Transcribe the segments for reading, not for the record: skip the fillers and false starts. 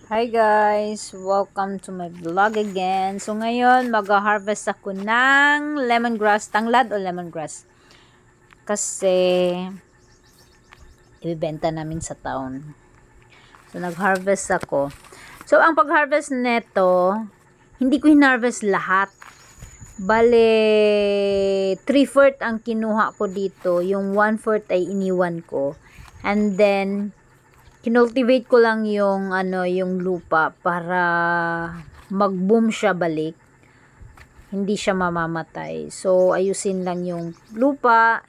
Hi guys! Welcome to my vlog again. So ngayon, mag-harvest ako ng lemongrass, tanglad o lemongrass. Kasi, ibibenta namin sa town. So nag-harvest ako. So ang pag-harvest neto, hindi ko hinarvest lahat. Bale, 3/4 ang kinuha ko dito. Yung 1/4 ay iniwan ko. And then, kinultivate ko lang yung yung lupa para mag-boom siya balik. Hindi siya mamamatay. So ayusin lang yung lupa,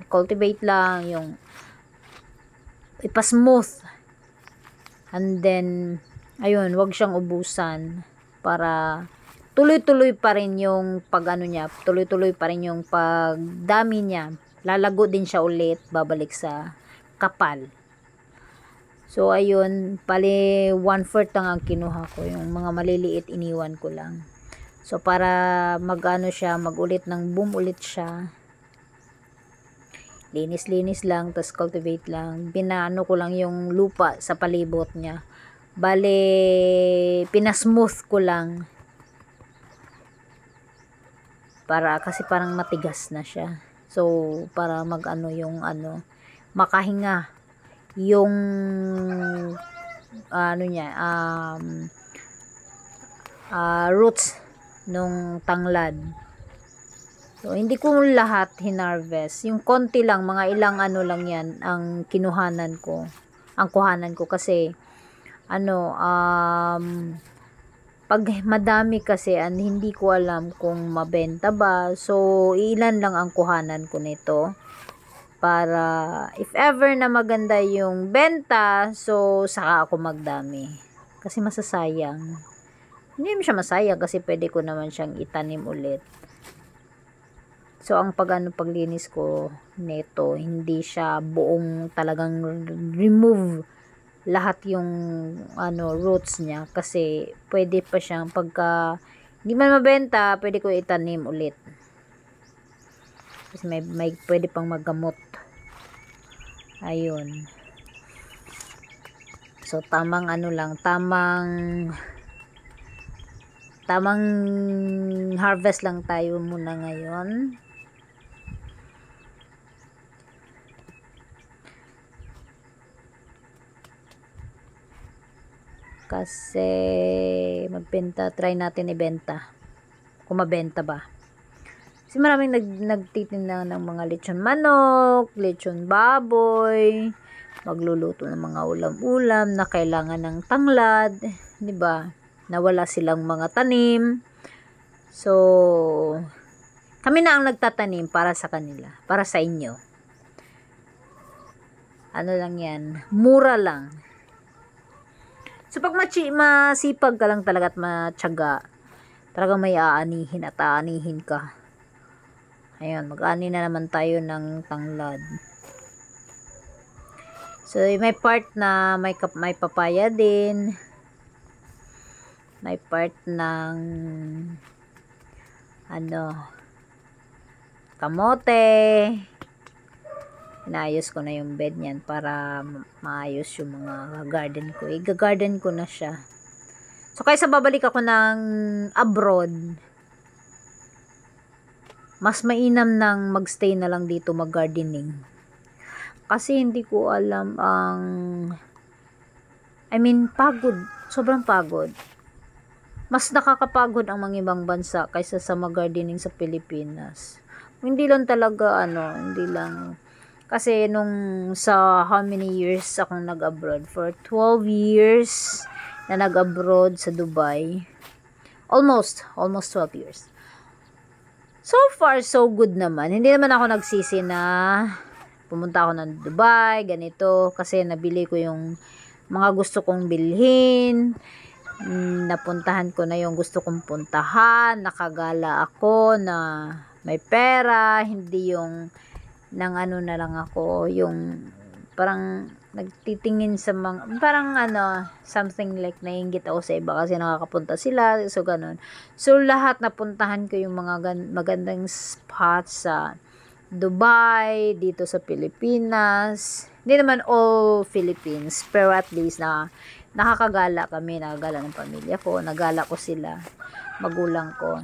cultivate lang yung ipa-smooth. And then ayun, wag siyang ubusan para tuloy-tuloy pa rin yung tuloy-tuloy pa rin yung pagdami niya. Lalago din siya ulit, babalik sa kapal. So ayun, pali 1/4 lang ang kinuha ko, yung mga maliliit iniwan ko lang. So para magulit ng boom ulit siya. Linis-linis lang, tas cultivate lang. Pinaano ko lang yung lupa sa palibot niya. Bale, pinasmooth ko lang. Kasi parang matigas na siya. So para makahinga yung roots nung tanglad. So hindi ko lahat hinarvest, yung konti lang, mga ilang lang yan ang kuhanan ko kasi pag madami kasi hindi ko alam kung mabenta ba. So ilan lang ang kuhanan ko nito para if ever na maganda yung benta, so saka ako magdami. Kasi masasayang. Hindi mo siya masayang kasi pwede ko naman siyang itanim ulit. So ang paglinis ko nito, hindi siya buong talagang remove lahat yung roots niya, kasi pwede pa siyang pagka hindi man mabenta, pwede ko itanim ulit. Kasi may pwede pang maggamot. Ayun. So tamang tamang harvest lang tayo muna ngayon. Kasi try natin ibenta. Kung mabenta ba. Kasi maraming nagtitinda ng mga lechon manok, lechon baboy, magluluto ng mga ulam-ulam na kailangan ng tanglad, 'di ba? Nawala silang mga tanim. So, kami na ang nagtatanim para sa kanila, para sa inyo. Ano lang 'yan, mura lang. So, pag masipag ka lang talaga at matyaga, talagang may aanihin at aanihin ka. Ayun, mag-ani na naman tayo ng tanglad. So, may part na may papaya din. May part ng kamote. Inaayos ko na yung bed niyan para maayos yung mga garden ko. Iga-garden ko na siya. So, kaysa babalik ako ng abroad, mas mainam nang magstay na lang dito mag-gardening. Kasi hindi ko alam pagod. Sobrang pagod. Mas nakakapagod ang mga ibang bansa kaysa sa mag-gardening sa Pilipinas. Hindi lang talaga hindi lang. Kasi sa how many years akong nag-abroad? For 12 years na nag-abroad sa Dubai. Almost 12 years. So far, so good naman. Hindi naman ako nagsisi na pumunta ako ng Dubai, ganito. Kasi nabili ko yung mga gusto kong bilhin. Napuntahan ko na yung gusto kong puntahan. Nakagala ako na may pera. Hindi yung na lang ako. Yung parang nagtitingin sa mga, parang something like naiinggit ako sa iba kasi nakakapunta sila, so ganun. So lahat napuntahan ko yung mga magandang spots sa Dubai, dito sa Pilipinas. Hindi naman all Philippines, pero at least nakakagala kami, nakagala ng pamilya ko, nagala ko sila, magulang ko.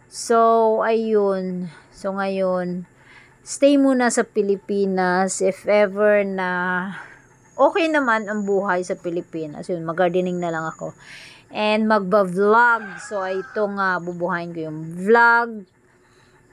So, ayun. So, ngayon, stay muna sa Pilipinas. If ever na okay naman ang buhay sa Pilipinas, yun, mag-gardening na lang ako. And magba-vlog. So, ito nga, bubuhayin ko yung vlog.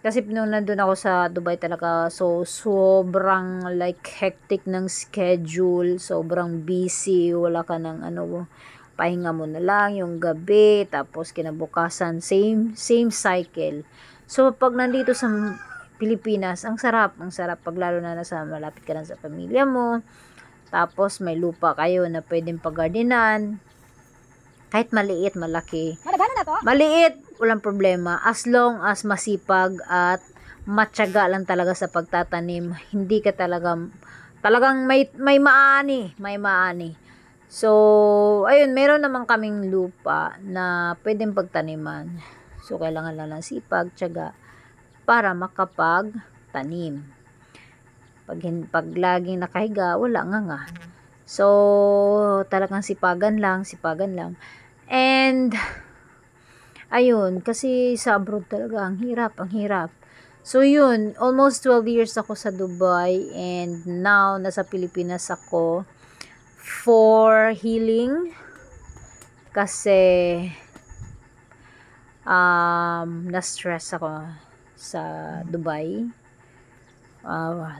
Kasi nung nandun ako sa Dubai talaga, so sobrang like hectic ng schedule, sobrang busy, wala ka ng ano, pahinga mo na lang yung gabi, tapos kinabukasan, same cycle. So, pag nandito sa Pilipinas, ang sarap pag lalo na nasa malapit ka lang sa pamilya mo, tapos may lupa kayo na pwedeng paggardenan, kahit maliit, malaki. Maliit, walang problema. As long as masipag at matyaga lang talaga sa pagtatanim. Hindi ka talagang may maani. So, ayun, meron naman kaming lupa na pwedeng pagtaniman. So, kailangan lang ng sipag, tiyaga para makapagtanim. Pag laging nakahiga, wala nga. So, talagang sipagan lang. And, ayun, kasi sa abroad talaga, ang hirap. So, yun, almost 12 years ako sa Dubai, and now, nasa Pilipinas ako for healing, kasi, na-stress ako sa Dubai,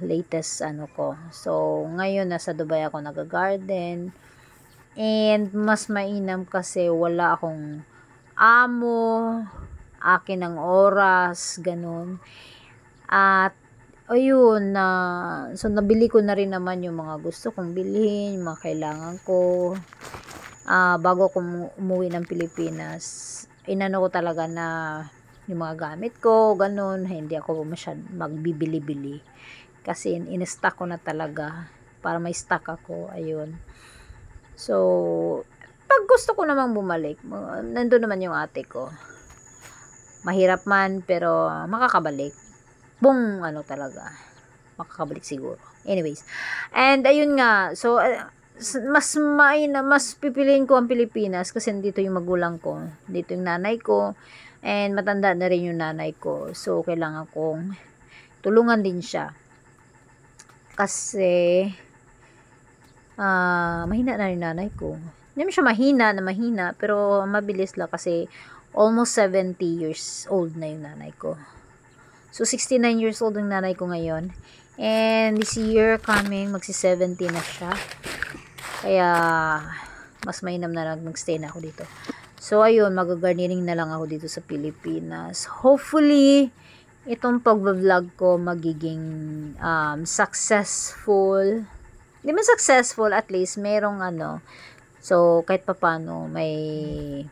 latest ano ko. So, ngayon, nasa Dubai ako nag-garden, and mas mainam kasi wala akong amo, akin ang oras, ganun. At ayun, so nabili ko na rin naman yung mga gusto kong bilhin, yung mga kailangan ko. Bago ako umuwi ng Pilipinas, inano ko talaga na yung mga gamit ko, ganun, hindi ako magbibili-bili. Kasi in-stock ko na talaga para may stock ako, ayun. So, pag gusto ko namang bumalik, nandun naman yung ate ko. Mahirap man, pero makakabalik. Talaga. Makakabalik siguro. Anyways. And, ayun nga. So, mas pipiliin ko ang Pilipinas kasi dito yung magulang ko. Dito yung nanay ko. And, matanda na rin yung nanay ko. So, kailangan kong tulungan din siya. Kasi, mahina na rin nanay ko. Hindi siya mahina, pero mabilis lang kasi almost 70 years old na yung nanay ko. So, 69 years old ang nanay ko ngayon. And this year coming, magsi-70 na siya. Kaya, mas mainam na lang mag-stay na ako dito. So, ayun, mag-gardening na lang ako dito sa Pilipinas. Hopefully, itong pag-vlog ko magiging successful. Hindi man successful, at least merong so kahit papano may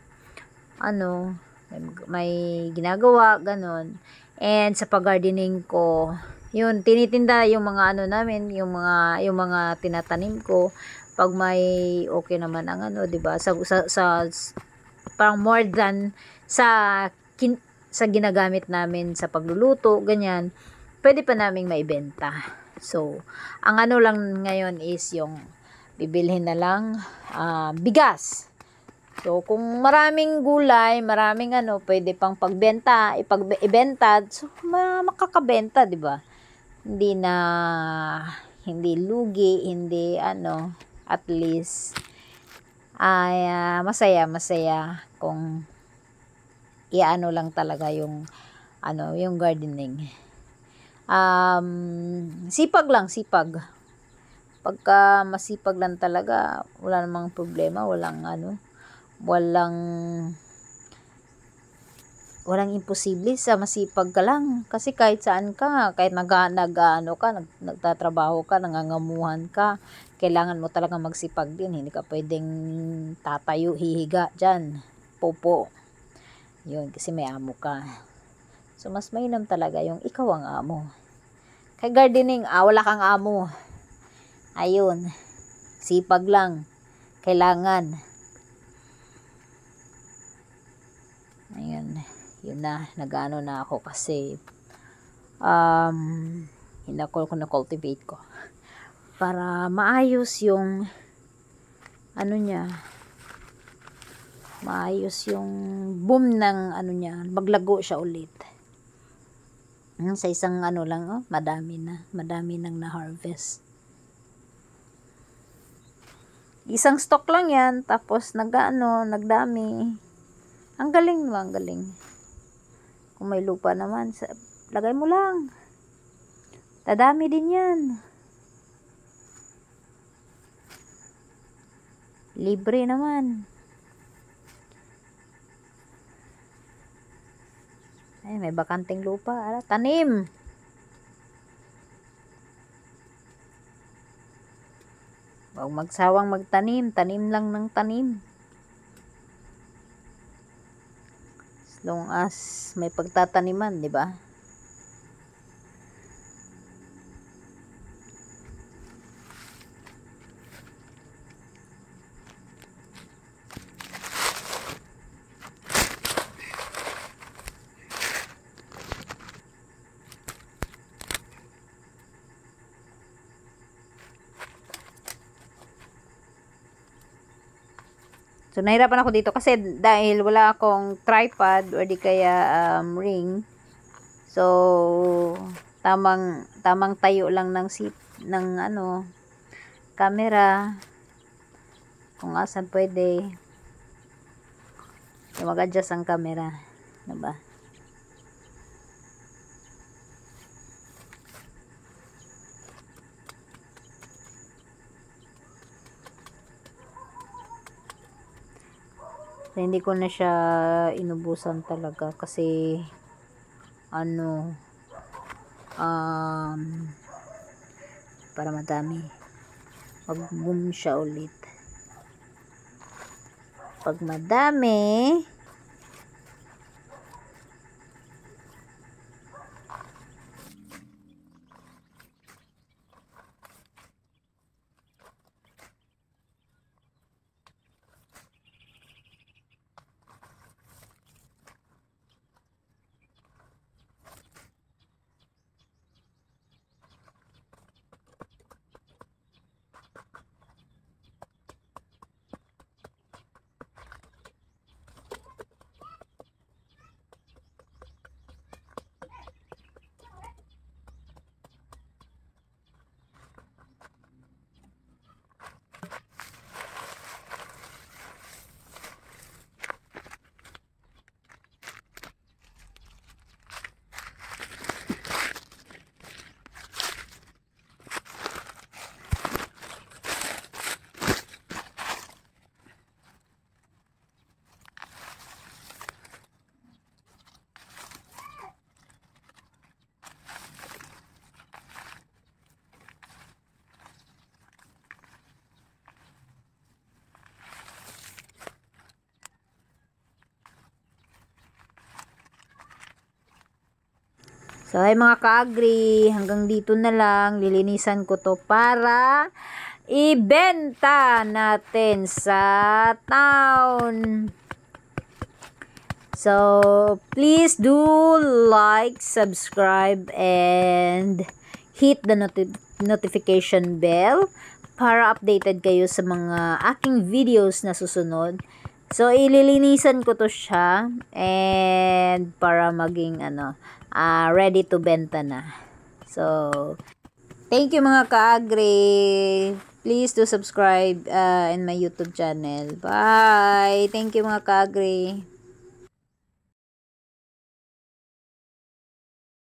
ginagawa, ganun. And sa pag-gardening ko, yun, tinitinda yung mga namin, yung mga tinatanim ko. Pag may okay naman ang 'di ba? Sa parang more than sa ginagamit namin sa pagluluto, ganyan, pwede pa naming maibenta. So, ang lang ngayon is yung bibilhin na lang bigas. So, kung maraming gulay, maraming pwede pang pagbenta, ibenta, so makakabenta, 'di ba? Hindi lugi, hindi at least ay masaya kung lang talaga yung yung gardening. Sipag. Pagka masipag lang talaga, wala namang problema, walang imposible sa masipag ka lang. Kasi kahit saan ka, kahit nagtatrabaho ka, nangangamuhan ka, kailangan mo talaga magsipag din. Hindi ka pwedeng tatayo, hihiga dyan, popo. Yun, kasi may amo ka. So, mas mainam talaga yung ikaw ang amo. Kay gardening, wala kang amo. Ayun, sipag lang. Kailangan. Ayun, yun na, nag-ano na ako kasi na-cultivate ko para maayos yung ano niya, maayos yung boom ng ano niya, maglago siya ulit. Sa isang ano lang, madami nang na-harvest. Isang stock lang yan, tapos nagdami. Ang galing, ang galing. Kung may lupa naman, lagay mo lang. Dadami din yan. Libre naman. Ay, may bakanting lupa. Tanim. Huwag magsawang magtanim. Tanim lang ng tanim. As long as may pagtataniman, di ba? So, nahirapan ako dito kasi dahil wala akong tripod or di kaya ring. So, tamang tayo lang ng camera. Kung asan pwede. Mag-adjust ang camera. Diba? So, hindi ko na siya inubusan talaga kasi para madami. Mag-boom siya ulit. Pag madami, so, ay mga ka-agri, hanggang dito na lang. Lilinisan ko to para ibenta natin sa town. So, please do like, subscribe, and hit the notification bell para updated kayo sa mga aking videos na susunod. So, ililinisan ko to siya and para maging ready to benta na. So, thank you mga ka-agri. Please do subscribe in my YouTube channel. Bye! Thank you mga ka-agri.